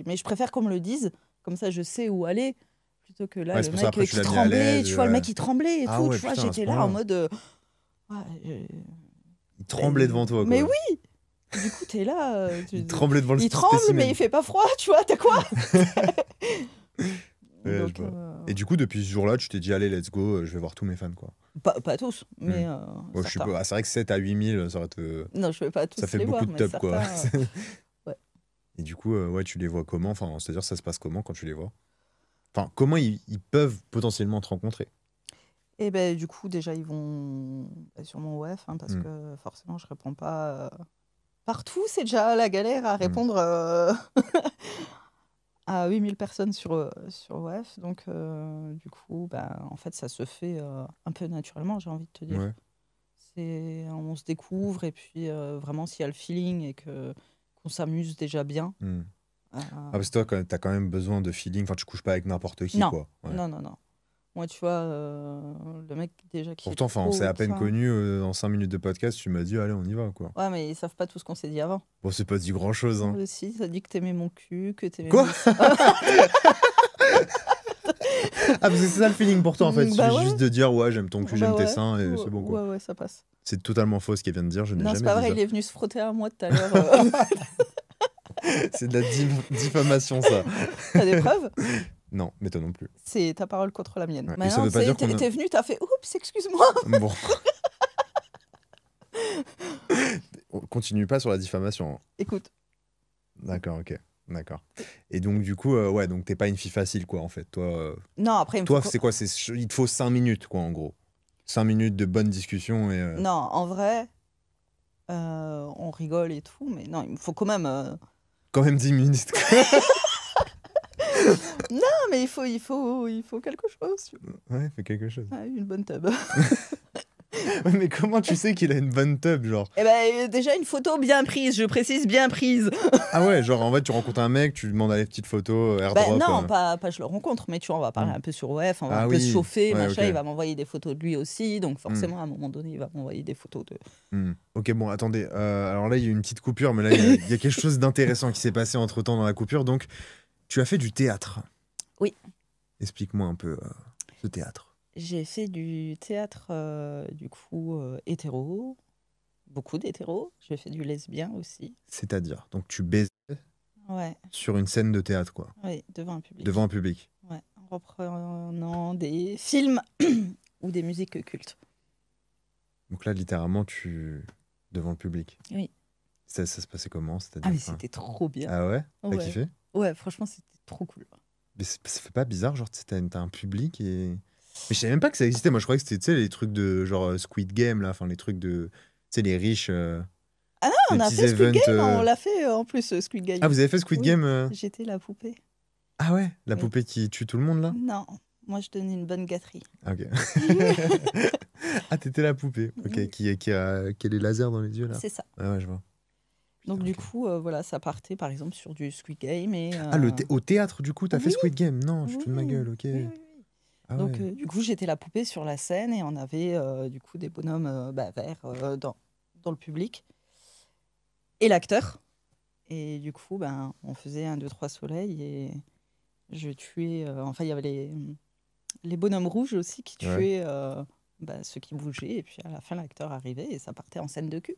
mais je préfère qu'on me le dise, comme ça je sais où aller, plutôt que là, Ouais, le c'est pour ça, mec après, tu qui l'as mis à tremblait, l'aise, tu vois, le ouais. mec qui tremblait et Ah tout, ouais, tu vois, putain, à ce j'étais là point-là. en mode. Ouais, Il tremblait devant toi, quoi. mais oui! Du coup, t'es là. Il tremblait devant le Il tremble, spécimen. mais il fait pas froid, tu vois, t'as quoi? Ouais, Donc, je vois. Et du coup, depuis ce jour-là, tu t'es dit, allez, let's go, je vais voir tous mes fans, quoi. pas tous, mais Bon, je suis certains. pas... c'est vrai que 7 à 8000, ça aurait Non, je vais pas tous ça fait les beaucoup voir, de mais tub, quoi. certains. Ouais. Et du coup, ouais, tu les vois comment? Enfin, c'est-à-dire, ça se passe comment quand tu les vois? Enfin, comment ils peuvent potentiellement te rencontrer? Et ben du coup, déjà, ils vont sur mon WEF, parce que forcément, je réponds pas partout. C'est déjà la galère à répondre à 8000 personnes sur WEF. Donc, du coup, en fait, ça se fait un peu naturellement, j'ai envie de te dire. Ouais. On se découvre et puis vraiment, s'il y a le feeling et qu'on s'amuse déjà bien. Ah, parce que toi, t'as quand même besoin de feeling. Enfin, tu couches pas avec n'importe qui, Non. quoi. Ouais. Non. Moi, tu vois, le mec déjà qui Pourtant, est enfin, on trop s'est à peine ça. connus en 5 minutes de podcast. Tu m'as dit, allez, on y va, quoi. Ouais, mais ils savent pas tout ce qu'on s'est dit avant. Bon, c'est pas dit grand-chose, hein. Si, ça dit que t'aimais mon cul, que t'aimais Quoi? mes seins. Ah, parce que c'est ça le feeling pour toi, en fait. Il Bah suffit ouais. juste de dire, ouais, j'aime ton cul, j'aime tes Ouais. seins, et c'est bon, quoi. Ouais, ça passe. C'est totalement faux ce qu'elle vient de dire. Je n'ai Non, jamais c'est pas dit vrai, ça. il est venu se frotter à moi tout à l'heure. C'est de la diffamation, ça. T'as des preuves? Non, mais toi non plus. C'est ta parole contre la mienne. Ouais, mais ça Maintenant, veut pas dire qu'on a- t'es venu, t'as fait oups, excuse-moi. Bon. On continue pas sur la diffamation, hein. Écoute, D'accord, ok. D'accord. Et donc, du coup, ouais, donc t'es pas une fille facile, quoi, en fait. Toi, non, après, il me toi faut. c'est quoi? Il te faut 5 minutes, quoi, en gros. 5 minutes de bonne discussion et... Non, en vrai, on rigole et tout, mais non, il me faut quand même. Quand même 10 minutes. Non, mais il faut quelque chose. Ouais, fais quelque chose. Ouais, une bonne tub. Mais comment tu sais qu'il a une bonne teub, genre? Eh ben, déjà, une photo bien prise, je précise bien prise. Ah ouais, genre en fait, tu rencontres un mec, tu lui demandes les petites photos, Bah, airdrop. non, pas je le rencontre, mais tu vois, on va parler Hmm. un peu sur WF, on va Ah un peu se oui, chauffer, ouais, machin, ok. il va m'envoyer des photos de lui aussi, donc forcément, à un moment donné, il va m'envoyer des photos de... Ok, bon, attendez. Alors là, il y a eu une petite coupure, mais là, il y a quelque chose d'intéressant qui s'est passé entre-temps dans la coupure. Donc, tu as fait du théâtre. Oui. Explique-moi un peu ce théâtre. J'ai fait du théâtre, du coup, hétéro, beaucoup d'hétéro. J'ai fait du lesbien aussi. C'est-à-dire, donc tu baisais Ouais, sur une scène de théâtre, quoi, ouais, devant un public. devant un public. Ouais, en reprenant des films ou des musiques cultes. Donc là, littéralement, devant le public. Oui. Ça se passait comment? Ah, C'est-à-dire, mais enfin, c'était trop bien. Ah ouais? T'as Ouais. kiffé? Ouais, franchement, c'était trop cool. Mais ça fait pas bizarre, genre, tu sais, t'as un public et. Mais je savais même pas que ça existait. Moi, je croyais que c'était, tu sais, les trucs de genre Squid Game, là, enfin, les trucs de. Tu sais, les riches. Ah non, les on a petits fait Squid events, Game, on l'a fait en plus, Squid Game. Ah, vous avez fait Squid Oui. Game J'étais la poupée. Ah ouais, la Oui. poupée qui tue tout le monde, là? Non, moi je donnais une bonne gâterie. Ah, ok. Ah, t'étais la poupée. Ok, Oui. qui a les lasers dans les yeux, là? C'est ça. Ah ouais, je vois. Donc Putain, du ok. coup, voilà, ça partait par exemple sur du Squid Game et... Ah, au théâtre, du coup, t'as fait Oui. Squid Game? Non, je oui, fous de ma gueule, ok. oui, oui, oui. Ah Donc ouais. du coup, j'étais la poupée sur la scène et on avait du coup des bonhommes verts dans le public et l'acteur. Et du coup, ben, on faisait 1, 2, 3 soleils et je tuais... enfin, il y avait les bonhommes rouges aussi qui Ouais. tuaient ceux qui bougeaient. Et puis à la fin, l'acteur arrivait et ça partait en scène de cul.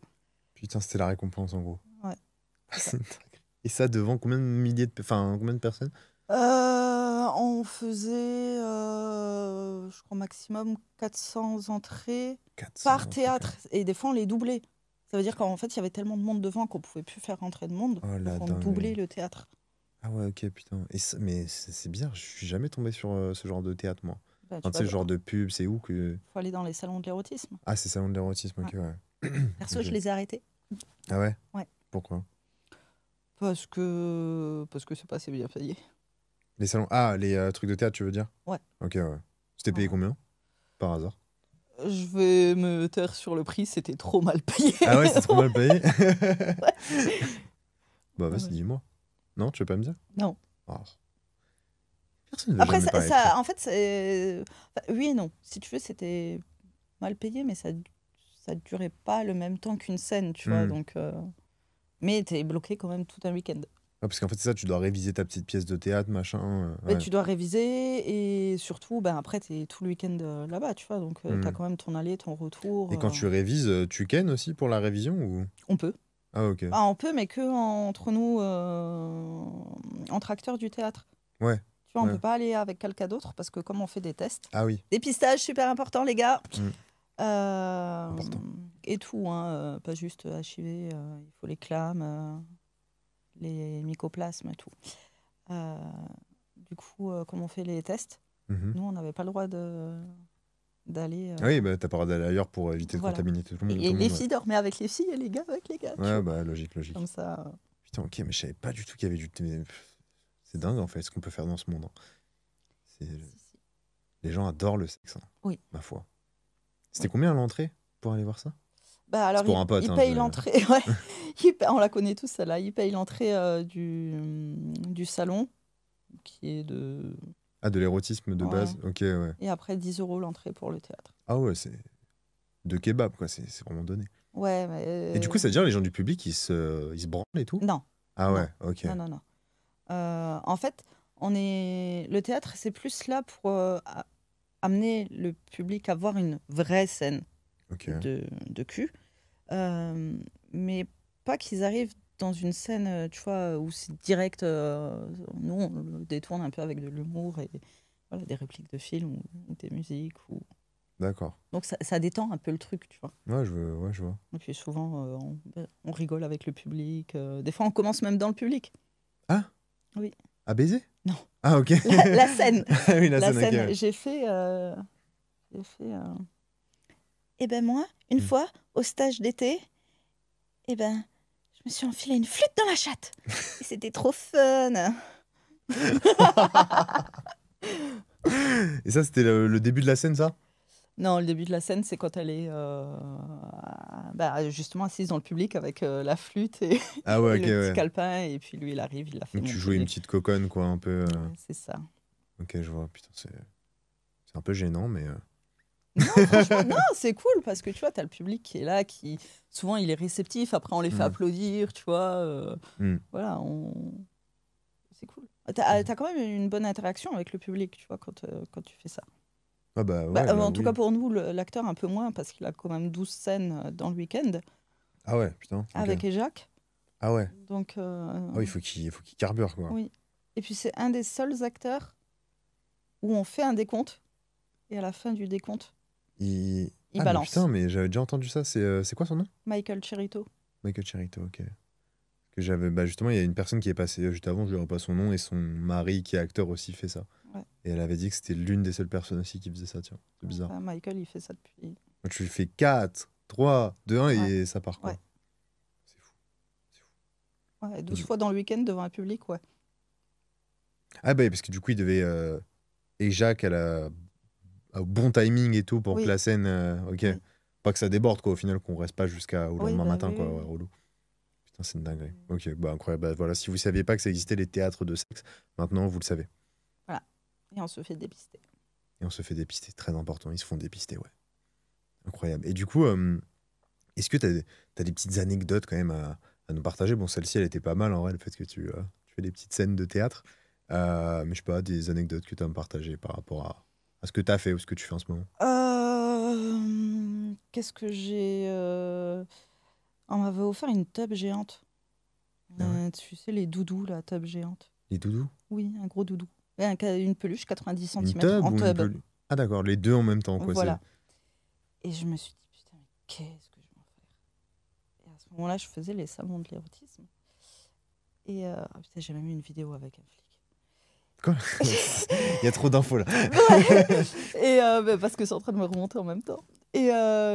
Putain, c'était la récompense, en gros. Ouais. C'est une dinguerie. Et ça devant combien de milliers de... Enfin, combien de personnes? On faisait, je crois, maximum 400 entrées 400. par théâtre. Et des fois, on les doublait. Ça veut dire qu'en fait, il y avait tellement de monde devant qu'on pouvait plus faire rentrer de monde. Oh la Donc, on dinguerie. doublait le théâtre. Ah ouais, ok, putain. Mais c'est bizarre, je suis jamais tombé sur ce genre de théâtre, moi. Bah, Enfin, tu sais, le genre de pub, c'est où que... faut aller dans les salons de l'érotisme. Ah, c'est salon de l'érotisme, ok, ouais. Perso, Ok. je les ai arrêtés. Ah ouais? Ouais. Pourquoi? Parce que c'est pas assez bien payé. Les salons... Ah, les trucs de théâtre, tu veux dire? Ouais. Ok, ouais. C'était payé Ouais. combien? Par hasard? Je vais me taire sur le prix, c'était trop mal payé. Ah ouais, c'est trop mal payé? Bah Ouais. vas-y, dis-moi. Non, tu veux pas me dire? Non. Oh. Personne ne veut Après, jamais parler de ça, en fait, oui et non. Si tu veux, c'était mal payé, mais ça durait pas le même temps qu'une scène, tu vois. Hmm. Donc, mais t'es bloqué quand même tout un week-end. Ah, parce qu'en fait, c'est ça, tu dois réviser ta petite pièce de théâtre, machin. Mais Ouais. tu dois réviser et surtout, ben, après, t'es tout le week-end là-bas, tu vois. Donc, t'as Hmm. quand même ton aller, ton retour. Et quand tu révises, tu kennes aussi pour la révision ou... On peut. Ah ok. Ah, on peut, mais que entre nous, entre acteurs du théâtre. Ouais. Tu vois, on Ouais. peut pas aller avec quelqu'un d'autre parce que comme on fait des tests, Ah oui. dépistage super important, les gars. Important. Et tout, hein, pas juste HIV, il faut les clames, les mycoplasmes et tout. Du coup, comme on fait les tests, Mhm. nous, on n'avait pas le droit d'aller. Ah oui, bah t'as pas le droit d'aller ailleurs pour éviter de Voilà. contaminer tout le monde. Et tout le les monde, filles dormaient avec les filles et les gars avec les gars. tu ouais. Ouais, vois. bah logique, logique. Comme ça. Putain, ok, mais je savais pas du tout qu'il y avait du... C'est dingue en fait ce qu'on peut faire dans ce monde. Hein. Si. Les gens adorent le sexe, hein, Oui. ma foi. C'était combien l'entrée pour aller voir ça? Bah alors, pour un pote, il hein, paye je- l'entrée. Ouais. On la connaît tous, celle-là. Il paye l'entrée du salon, qui est de. Ah, de l'érotisme de Ouais. base? Ok, ouais. Et après, 10 € l'entrée pour le théâtre. Ah ouais, c'est de kebab, quoi. C'est vraiment donné. Ouais, mais. Et du coup, ça veut dire les gens du public, ils se branlent et tout? Non, Ah ouais, ok. non. En fait, le théâtre, c'est plus là pour amener le public à voir une vraie scène Ok. de cul. Mais pas qu'ils arrivent dans une scène, tu vois, où c'est direct. Nous, on le détourne un peu avec de l'humour et voilà, des répliques de films ou des musiques. D'accord. Donc ça détend un peu le truc, tu vois. Ouais, je vois. Et puis souvent, on rigole avec le public. Des fois, on commence même dans le public. Ah? Oui. À baiser? Non. Ah, ok. La scène. Ah oui, La scène, ok, scène. ouais. J'ai fait. Eh ben moi, une fois, au stage d'été, eh ben, je me suis enfilé une flûte dans la chatte. Et c'était trop fun. Et ça, c'était le début de la scène, ça? Non, le début de la scène, c'est quand elle est justement assise dans le public avec la flûte et, Ah ouais, et ok, le petit ouais. calepin. Et puis lui, il arrive, il la fait Donc tu jouais une monter. petite coconne, quoi, un peu. Ouais, c'est ça. Ok, je vois. Putain, c'est un peu gênant, mais. Non, franchement, non, c'est cool parce que tu vois, t'as le public qui est là, qui souvent il est réceptif. Après, on les fait Hmm. applaudir, tu vois. Hmm. Voilà, c'est cool. T'as quand même une bonne interaction avec le public, tu vois, quand tu fais ça. Ah bah ouais, là, En tout oui. cas, pour nous, l'acteur, un peu moins, parce qu'il a quand même 12 scènes dans le week-end Ah ouais, putain. Ok. avec Jacques. Ah ouais. Donc, Ah oui, il faut qu'il carbure, quoi. oui. Et puis, c'est un des seuls acteurs où on fait un décompte et à la fin du décompte, Il... il Ah mais balance. putain, mais j'avais déjà entendu ça. C'est quoi son nom? Michael Cherito. Michael Cherito, ok. Que j'avais, bah justement, il y a une personne qui est passée juste avant, je ne dirai pas son nom, et son mari, qui est acteur aussi, fait ça. Ouais. Et elle avait dit que c'était l'une des seules personnes aussi qui faisait ça, tiens. C'est bizarre. Enfin, Michael, il fait ça depuis. Donc, tu fais 4, 3, 2, 1 Ouais. et ça part, quoi. Ouais. C'est fou. Ouais, 12 fois dans le week-end devant un public, ouais. Ah bah parce que du coup, il devait... Et Jacques, elle a bon timing et tout pour Oui. que la scène... ok. Oui. Pas que ça déborde, quoi, au final, qu'on reste pas jusqu'au Oui, lendemain bah matin, oui, quoi. oui. Ouais, relou. Putain, c'est une dinguerie. Ok, bah incroyable. Bah, voilà, si vous saviez pas que ça existait, les théâtres de sexe, maintenant, vous le savez. Et on se fait dépister. Et on se fait dépister, très important. Ils se font dépister, ouais. Incroyable. Et du coup, est-ce que t'as des petites anecdotes quand même à nous partager? Bon, celle-ci, elle était pas mal en vrai, le fait que tu fais des petites scènes de théâtre. Mais je sais pas, des anecdotes que tu as à me partager par rapport à ce que tu as fait ou ce que tu fais en ce moment. Qu'est-ce que j'ai On m'avait offert une tub géante. Ah ouais. Tu sais, les doudous, la tub géante. Les doudous? Oui, un gros doudou. Ouais, une peluche 90 Une cm tub en ou une tub. peluche? Ah d'accord, les deux en même temps, quoi. Voilà. Et je me suis dit, putain, mais qu'est-ce que je vais en faire? Et à ce moment-là, je faisais les salons de l'érotisme. Et putain, j'ai même eu une vidéo avec un flic. Quoi? Il y a trop d'infos là. Ouais. Et parce que c'est en train de me remonter en même temps. Et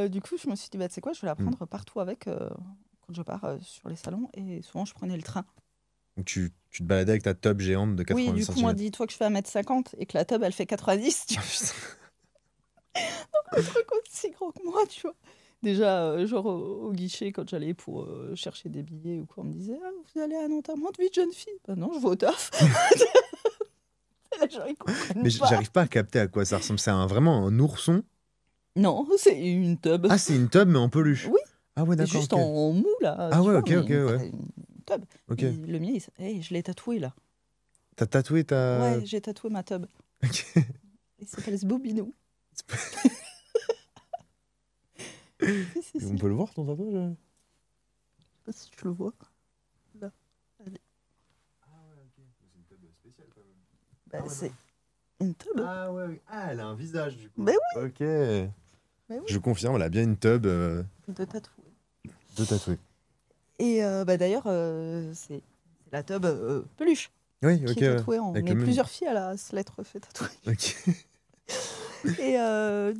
du coup, je me suis dit, bah, tu sais quoi, je vais la prendre partout avec quand je pars sur les salons. Et souvent, je prenais le train. Donc tu te baladais avec ta tub géante de 90 Oui, du coup, moi, cm. dis-toi que je fais 1m50 et que la tub, elle fait 90. Tu vois. Un truc aussi grand que moi, tu vois. Déjà, genre au guichet, quand j'allais pour chercher des billets ou quoi, on me disait, ah, vous allez à un enterrement de vie de jeune fille. Bah non, je vais au taf. Les gens, ils comprennent Mais pas. j'arrive pas à capter à quoi ça ressemble. C'est vraiment un ourson. Non, c'est une tub. Ah, c'est une tub mais en peluche. Oui. Ah ouais, C'est d'accord. juste Ok. en mou, là. Ah tu ouais, vois, ok, mais ok, ouais. une tub. Ok. Et le mien, je l'ai tatoué, là. T'as tatoué ta. Ouais, j'ai tatoué ma tub. Ok. Il s'appelle Sbobinou. Si. On peut le voir ton tatouage? Je sais pas si tu le vois. Là. Allez. Ah ouais, ok. C'est une tub spéciale quand même. Bah, Ah ouais, c'est non. une tub. Ah ouais. Ah, elle a un visage du coup. Mais oui. Ok. Mais oui. Je confirme, elle a bien une tub De tatouer. de tatoué. Et d'ailleurs, c'est la tub peluche Oui, qui ok. est tatouée. On Avec est le même- plusieurs filles à se l'être fait tatouer. Ok. Et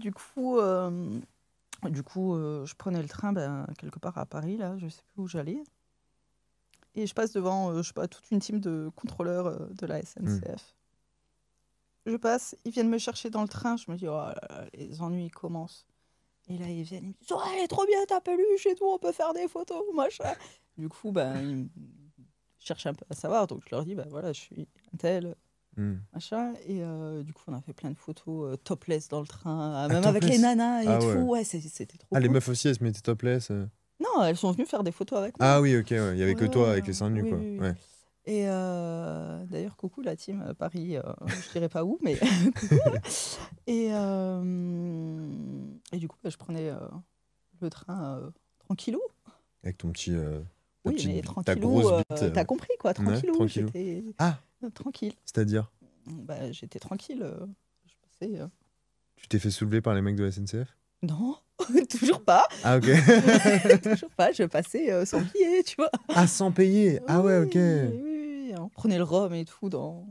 du coup, je prenais le train quelque part à Paris, là, je sais plus où j'allais. Et je passe devant, je sais pas, toute une team de contrôleurs de la SNCF. Je passe, ils viennent me chercher dans le train, je me dis, oh là là, les ennuis commencent. Et là, ils viennent, ils me disent, oh, elle est trop bien ta peluche et tout, on peut faire des photos, machin. Du coup, ils me cherchent un peu à savoir, donc je leur dis, voilà, je suis un tel, Hmm. machin. Et du coup, on a fait plein de photos topless dans le train, même avec topless? les nanas et Ah tout. ouais. Ouais, c'était trop Ah, les cool. meufs aussi, elles se mettaient topless. Non, elles sont venues faire des photos avec moi. Ah oui, ok, ouais. Il y avait que Ouais, toi avec les seins nus, oui, quoi. oui, oui. Ouais. Et d'ailleurs, coucou la team Paris, je dirais pas où, mais coucou. Et du coup, je prenais le train tranquillou. Avec ton petit. Oui, petite- mais ta tranquillou, grosse bite. t'as compris quoi, tranquillou. tranquillou. J'étais Ah, tranquille. c'est-à-dire, J'étais tranquille. Je passais. tu t'es fait soulever par les mecs de la SNCF? Non, toujours pas. Ah, ok. Toujours pas. Je passais sans billet, tu vois. Ah, sans payer? Ah ouais, ok. Oui, on prenait le rhum et tout dans.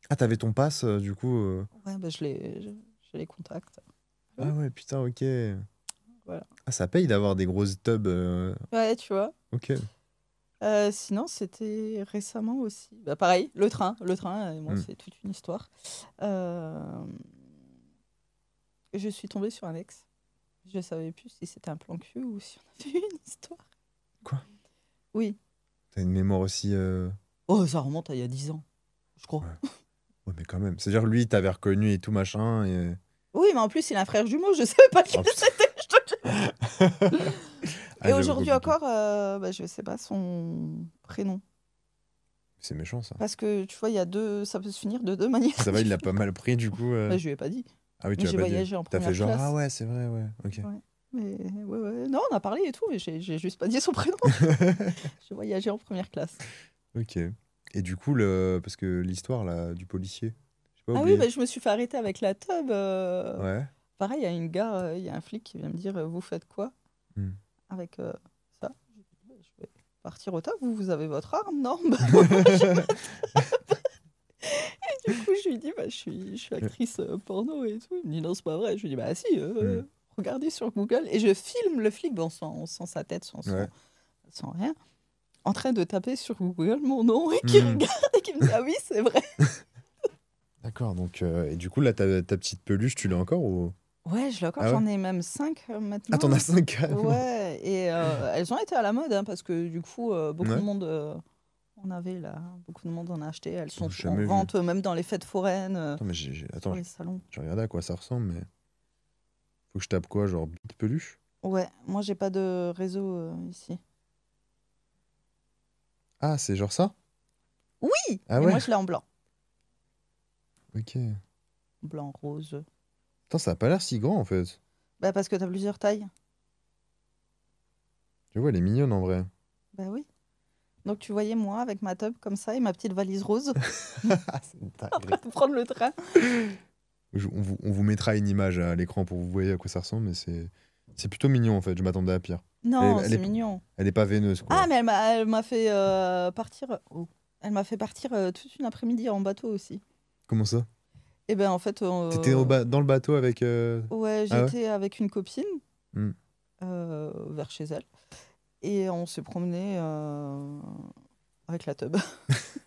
Ah, t'avais ton pass, du coup. Ouais, je les contacte. Ah ouais, putain, ok. Voilà. Ah, ça paye d'avoir des grosses tubs. Ouais, tu vois. Ok. Sinon, c'était récemment aussi. Pareil, le train, moi, c'est toute une histoire. Je suis tombée sur un ex. Je savais plus si c'était un plan cul ou si on avait eu une histoire. Quoi? Oui. T'as une mémoire aussi. Oh, ça remonte à il y a 10 ans, je crois. Ouais. Ouais, mais quand même. C'est-à-dire, lui, t'avais reconnu et tout machin. Et... Oui, mais en plus, il a un frère jumeau, je savais pas qui Oh, putain. c'était. Je te jure. Ah, Et j'avoue, aujourd'hui compliqué. encore, bah, je sais pas son prénom. C'est méchant, ça. Parce que tu vois, il y a deux, ça peut se finir de deux manières. Ça va, il l'a pas mal pris, du coup. Bah, je lui ai pas dit. Ah oui, Mais tu l'as j'ai pas dit. voyagé en T'as première fait genre, classe. ah ouais, c'est vrai, ouais. Ok. Ouais. Mais ouais. Non, on a parlé et tout, mais j'ai juste pas dit son prénom. J'ai voyagé en première classe. Ok. Et du coup, parce que l'histoire là, du policier, j'ai pas Ah oublié. oui, bah, je me suis fait arrêter avec la teub. Ouais. Pareil, il y a une gare, il y a un flic qui vient me dire vous faites quoi Hmm. avec ça? Je dis, bah, je vais partir au taf, vous avez votre arme, non? Bah, moi, j'ai pas de- Du coup, je lui dis bah, je suis actrice porno et tout. Il me dit non, c'est pas vrai. Je lui dis bah si, regardez sur Google. Et je filme le flic, bon, sans sa tête, Ouais. sans rien, en train de taper sur Google mon nom et qui Hmm. regarde et qui me dit ah oui, c'est vrai. D'accord. Donc, et du coup, là, ta petite peluche, tu l'as encore ou... Ouais, je l'ai encore, Ah ouais? j'en ai même 5 maintenant. Ah, t'en as 5 carrément. Ouais, et elles ont été à la mode hein, parce que du coup, beaucoup de Ouais. monde en avait là, beaucoup de monde en a acheté. Elles sont J'ai en jamais vu. vente même dans les fêtes foraines, Attends, mais attends, sur les salons. je regardais à quoi ça ressemble, mais faut que je tape quoi, genre bite peluche? Ouais, moi j'ai pas de réseau ici. Ah, c'est genre ça? Oui, Ah et ouais? moi je l'ai en blanc. Ok. Blanc, rose. Attends, ça a pas l'air si grand en fait. Bah parce que t'as plusieurs tailles. Tu vois, elle est mignonne en vrai. Bah oui. Donc tu voyais moi avec ma tub comme ça et ma petite valise rose C'est une en dinguerie. train de prendre le train. On vous mettra une image à l'écran pour que vous voyez à quoi ça ressemble, mais c'est plutôt mignon en fait. Je m'attendais à pire. Non, Elle c'est est, mignon. elle est pas veineuse quoi. Ah, mais elle m'a fait partir. Oh. Elle m'a fait partir toute une après-midi en bateau aussi. Comment ça? Et ben en fait, T'étais dans le bateau avec. ouais, Ah ouais? j'étais avec une copine Hmm. vers chez elle et on s'est promené avec la tub.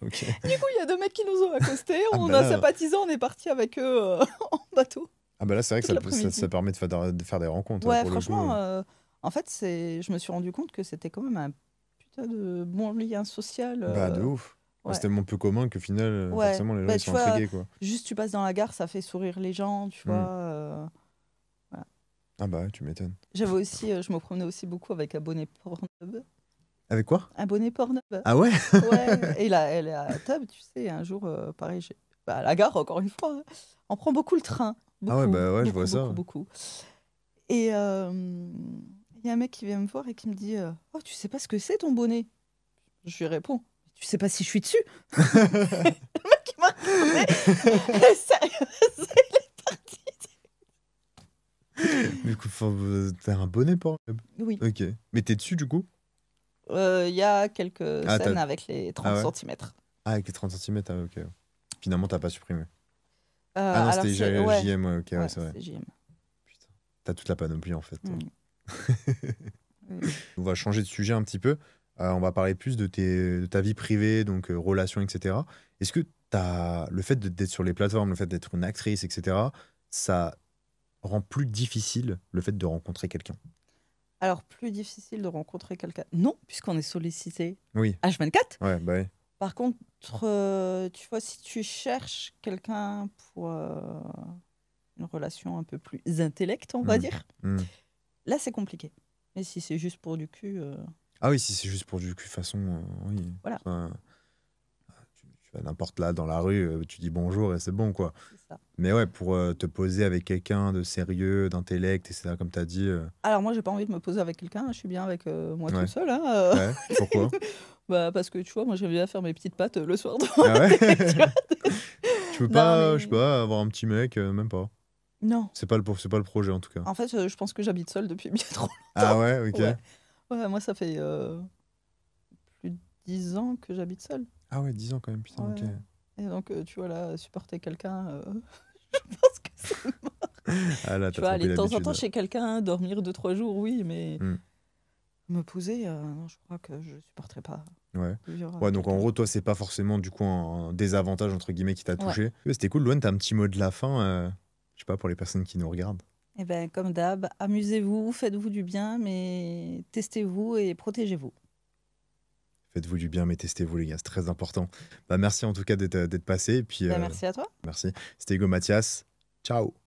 Ok. Du coup, il y a deux mecs qui nous ont accostés, Ah on bah a là. sympathisé, on est parti avec eux en bateau. Ah bah là, c'est vrai que Toute ça l'après-midi. permet de faire des rencontres hein, Ouais, pour le coup. franchement, en fait, je me suis rendu compte que c'était quand même un putain de bon lien social. Bah de ouf. Ouais. C'est tellement peu commun qu'au final, Ouais. forcément, les gens Bah, ils tu sont vois, intrigués quoi. juste tu passes dans la gare, ça fait sourire les gens, tu Hmm. vois. Voilà. Ah bah ouais, tu m'étonnes. J'avais aussi, je me promenais aussi beaucoup avec un bonnet Pornhub. Avec quoi? Un bonnet Pornhub. Ah ouais? Ouais. Et là, elle est à table, tu sais, un jour, pareil, bah, à la gare, encore une fois, hein, on prend beaucoup le train. Beaucoup, Ah ouais, bah ouais, je vois beaucoup, ça. beaucoup, beaucoup. Et il y a un mec qui vient me voir et qui me dit oh, tu sais pas ce que c'est ton bonnet? Je lui réponds tu sais pas si je suis dessus? Le mec qui m'a regardé. Sérieux, il est parti. Du coup, t'as un bonnet pour. Oui. Ok. Mais t'es dessus du coup? Il y a quelques Ah, scènes avec les 30 Ah ouais? cm. Ah, avec les 30 cm, ah ok. Finalement, t'as pas supprimé. Ah non, Alors c'était c'est ouais, JM, ouais, ok, ouais, ouais, c'est vrai. c'est JM. Putain. T'as toute la panoplie en fait. toi. Mm. On va changer de sujet un petit peu. On va parler plus de ta vie privée, donc relations, etc. Est-ce que le fait d'être sur les plateformes, le fait d'être une actrice, etc., ça rend plus difficile le fait de rencontrer quelqu'un? Alors, plus difficile de rencontrer quelqu'un? Non, puisqu'on est sollicité Oui, H24. ouais, bah oui. Par contre, tu vois, si tu cherches quelqu'un pour une relation un peu plus intellect, on va Mm. dire, Mm. là, c'est compliqué. Mais si c'est juste pour du cul, Ah oui, si c'est juste pour du cul, de toute façon, oui. Voilà. Enfin, tu vas n'importe là dans la rue, tu dis bonjour et c'est bon, quoi. c'est ça. Mais ouais, pour te poser avec quelqu'un de sérieux, d'intellect, etc., comme tu as dit. Alors, moi, j'ai pas envie de me poser avec quelqu'un, je suis bien avec moi Ouais. tout seul. Hein, Ouais, pourquoi? bah, parce que tu vois, moi, j'aime bien faire mes petites pattes le soir. Ah ouais? Tu vois. Tu peux Non, pas, mais- je sais pas, avoir un petit mec, même pas. Non. C'est pas le projet en tout cas. En fait, je pense que j'habite seule depuis bien trop Ah ouais, ok. Ouais. Ouais, moi, ça fait plus de 10 ans que j'habite seule. Ah ouais, 10 ans quand même, putain, ok. Ouais. Et donc, tu vois, là, supporter quelqu'un, je pense que c'est mort. Ah là, Tu t'as vois, trop aller pris de temps en temps l'habitude. chez quelqu'un, dormir 2-3 jours, oui, mais Hmm. me poser, non, je crois que je supporterais pas. Ouais. Vivre avec Ouais, donc en quelqu'un. gros, toi, c'est pas forcément du coup un désavantage entre guillemets qui t'a Ouais. touché. Ouais, c'était cool, Louane, t'as un petit mot de la fin, je sais pas, pour les personnes qui nous regardent. Et ben, comme d'hab, amusez-vous, faites-vous du bien, mais testez-vous et protégez-vous. Faites-vous du bien, mais testez-vous, les gars, c'est très important. Bah, merci en tout cas d'être passé. Et puis, Ben, merci à toi. merci. C'était Hugo Mathias. Ciao.